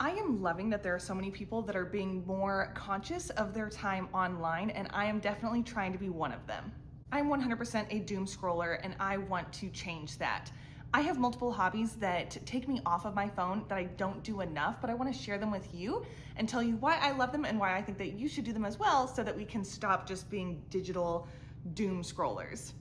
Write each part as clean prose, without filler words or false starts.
I am loving that there are so many people that are being more conscious of their time online, and I am definitely trying to be one of them. I'm 100% a doom scroller, and I want to change that. I have multiple hobbies that take me off of my phone that I don't do enough, but I want to share them with you and tell you why I love them and why I think that you should do them as well, so that we can stop just being digital doom scrollers.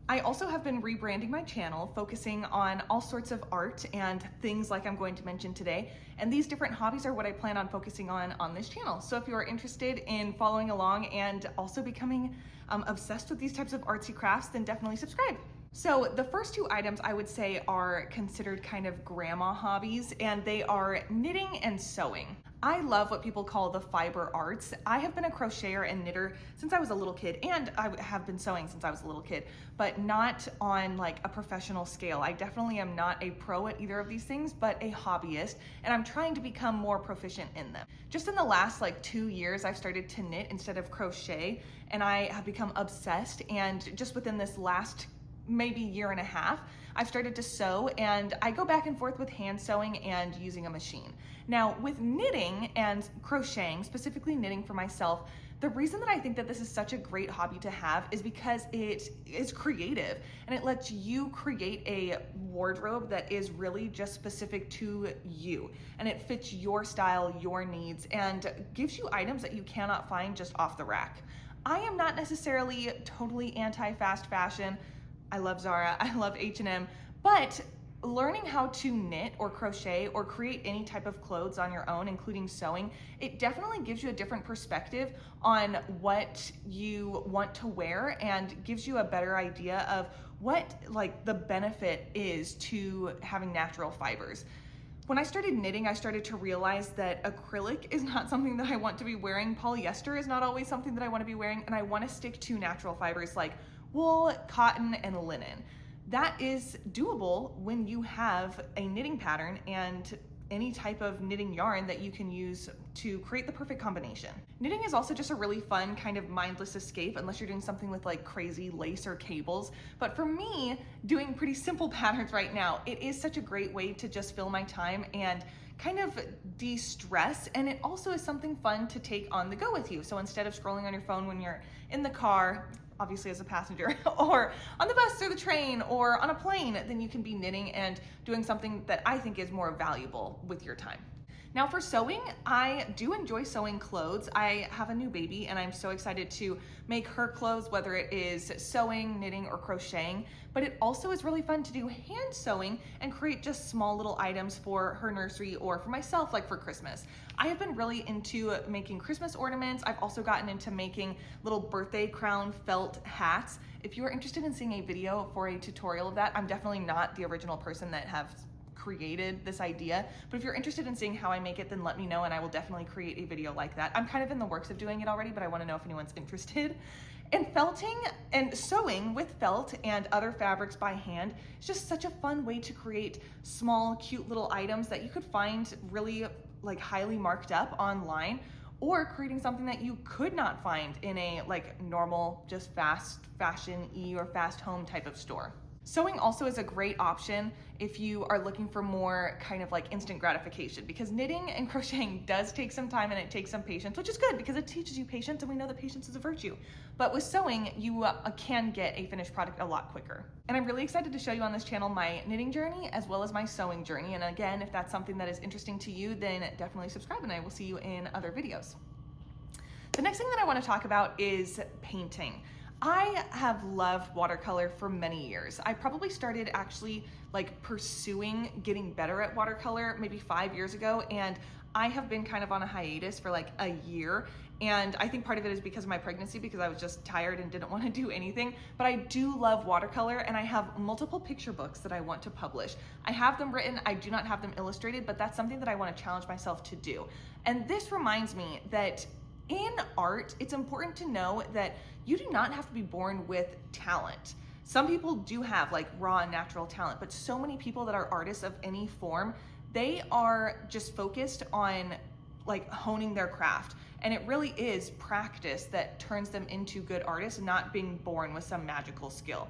I also have been rebranding my channel, focusing on all sorts of art and things like I'm going to mention today. And these different hobbies are what I plan on focusing on this channel. So if you are interested in following along and also becoming obsessed with these types of artsy crafts, then definitely subscribe. So the first two items I would say are considered kind of grandma hobbies, and they are knitting and sewing. I love what people call the fiber arts. I have been a crocheter and knitter since I was a little kid, and I have been sewing since I was a little kid, but not on like a professional scale. I definitely am not a pro at either of these things, but a hobbyist, and I'm trying to become more proficient in them. Just in the last like 2 years, I've started to knit instead of crochet, and I have become obsessed, and just within this last maybe year and a half, I've started to sew, and I go back and forth with hand sewing and using a machine. Now with knitting and crocheting, specifically knitting for myself, the reason that I think that this is such a great hobby to have is because it is creative, and it lets you create a wardrobe that is really just specific to you, and it fits your style, your needs, and gives you items that you cannot find just off the rack. I am not necessarily totally anti-fast fashion. I love Zara, I love H&M, but learning how to knit or crochet or create any type of clothes on your own, including sewing, it definitely gives you a different perspective on what you want to wear and gives you a better idea of what like the benefit is to having natural fibers. When I started knitting, I started to realize that acrylic is not something that I want to be wearing. Polyester is not always something that I want to be wearing, and I want to stick to natural fibers like wool, cotton, and linen. That is doable when you have a knitting pattern and any type of knitting yarn that you can use to create the perfect combination. Knitting is also just a really fun kind of mindless escape, unless you're doing something with like crazy lace or cables. But for me, doing pretty simple patterns right now, it is such a great way to just fill my time and kind of de-stress, and it also is something fun to take on the go with you. So instead of scrolling on your phone when you're in the car, obviously as a passenger, or on the bus or the train or on a plane, then you can be knitting and doing something that I think is more valuable with your time. Now for sewing, I do enjoy sewing clothes. I have a new baby, and I'm so excited to make her clothes, whether it is sewing, knitting, or crocheting, but it also is really fun to do hand sewing and create just small little items for her nursery or for myself, like for Christmas. I have been really into making Christmas ornaments. I've also gotten into making little birthday crown felt hats. If you are interested in seeing a video for a tutorial of that, I'm definitely not the original person that have created this idea, but if you're interested in seeing how I make it, then let me know, and I will definitely create a video like that. I'm kind of in the works of doing it already, but I want to know if anyone's interested. And felting and sewing with felt and other fabrics by hand is just such a fun way to create small, cute little items that you could find really like highly marked up online, or creating something that you could not find in a like normal, just fast fashion-y or fast home type of store. Sewing also is a great option if you are looking for more kind of like instant gratification, because knitting and crocheting does take some time and it takes some patience, which is good because it teaches you patience, and we know that patience is a virtue. But with sewing, you can get a finished product a lot quicker. And I'm really excited to show you on this channel my knitting journey as well as my sewing journey. And again, if that's something that is interesting to you, then definitely subscribe, and I will see you in other videos. The next thing that I want to talk about is painting. I have loved watercolor for many years. I probably started actually like pursuing getting better at watercolor maybe 5 years ago, and I have been kind of on a hiatus for like a year. And I think part of it is because of my pregnancy, because I was just tired and didn't want to do anything. But I do love watercolor, and I have multiple picture books that I want to publish. I have them written, I do not have them illustrated, but that's something that I want to challenge myself to do. And this reminds me that in art, it's important to know that you do not have to be born with talent. Some people do have like raw natural talent, but so many people that are artists of any form, they are just focused on like honing their craft. And it really is practice that turns them into good artists, not being born with some magical skill.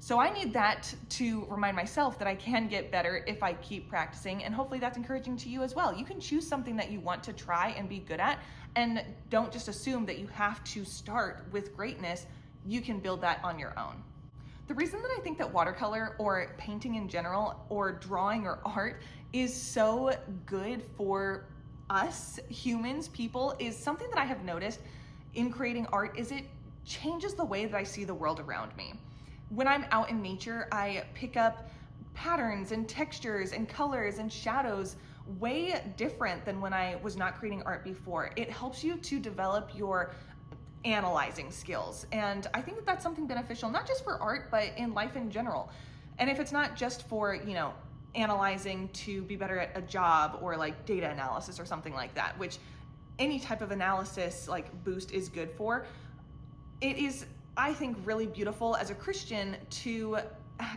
So I need that to remind myself that I can get better if I keep practicing, and hopefully that's encouraging to you as well. You can choose something that you want to try and be good at, and don't just assume that you have to start with greatness. You can build that on your own. The reason that I think that watercolor or painting in general or drawing or art is so good for us humans, people, is something that I have noticed in creating art is it changes the way that I see the world around me. When I'm out in nature, I pick up patterns and textures and colors and shadows way different than when I was not creating art before. It helps you to develop your analyzing skills. And I think that that's something beneficial, not just for art, but in life in general. And if it's not just for, analyzing to be better at a job or like data analysis or something like that, which any type of analysis like boost is good for, it is, I think, really beautiful as a Christian to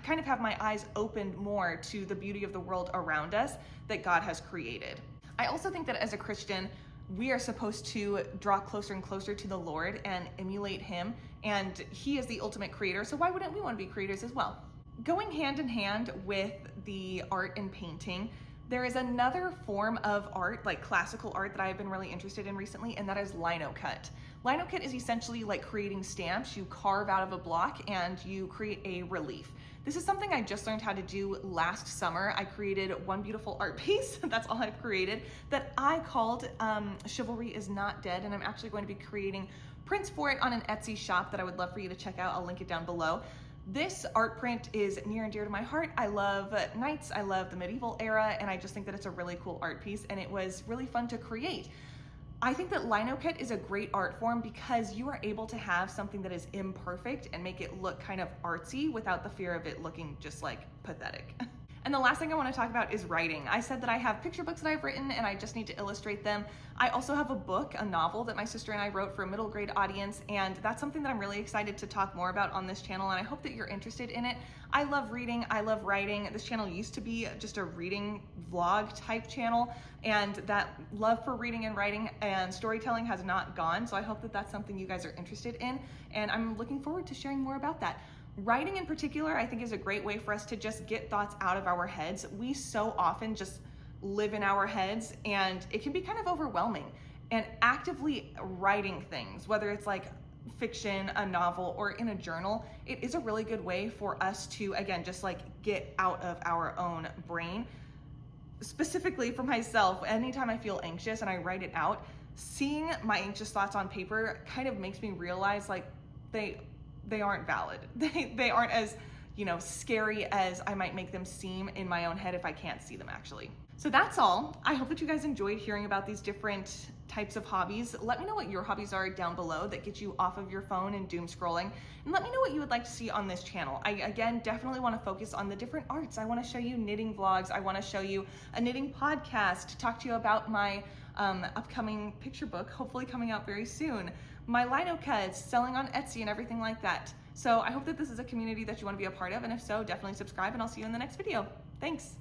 kind of have my eyes opened more to the beauty of the world around us that God has created. I also think that as a Christian, we are supposed to draw closer and closer to the Lord and emulate Him, and He is the ultimate creator, so why wouldn't we want to be creators as well? Going hand in hand with the art and painting, there is another form of art, like classical art, that I've been really interested in recently, and that is Linocut. Linocut is essentially like creating stamps. You carve out of a block and you create a relief. This is something I just learned how to do last summer. I created one beautiful art piece, that's all I've created, that I called Chivalry is Not Dead, and I'm actually going to be creating prints for it on an Etsy shop that I would love for you to check out. I'll link it down below. This art print is near and dear to my heart. I love knights, I love the medieval era, and I just think that it's a really cool art piece, and it was really fun to create. I think that Linocut is a great art form because you are able to have something that is imperfect and make it look kind of artsy without the fear of it looking just like pathetic. And the last thing I want to talk about is writing. I said that I have picture books that I've written and I just need to illustrate them. I also have a book, a novel that my sister and I wrote for a middle grade audience, and that's something that I'm really excited to talk more about on this channel, and I hope that you're interested in it. I love reading, I love writing. This channel used to be just a reading vlog type channel, and that love for reading and writing and storytelling has not gone, so I hope that that's something you guys are interested in, and I'm looking forward to sharing more about that. Writing in particular, I think, is a great way for us to just get thoughts out of our heads. We so often just live in our heads and it can be kind of overwhelming. And actively writing things, whether it's like fiction, a novel, or in a journal, it is a really good way for us to, again, just like get out of our own brain. Specifically for myself, anytime I feel anxious and I write it out, seeing my anxious thoughts on paper kind of makes me realize like they aren't valid. They aren't as, scary as I might make them seem in my own head if I can't see them actually. So that's all. I hope that you guys enjoyed hearing about these different types of hobbies. Let me know what your hobbies are down below that get you off of your phone and doom scrolling. And let me know what you would like to see on this channel. I, again, definitely want to focus on the different arts. I want to show you knitting vlogs. I want to show you a knitting podcast, talk to you about my upcoming picture book, hopefully coming out very soon, my Linocuts, selling on Etsy and everything like that. So I hope that this is a community that you want to be a part of, and if so, definitely subscribe, and I'll see you in the next video. Thanks.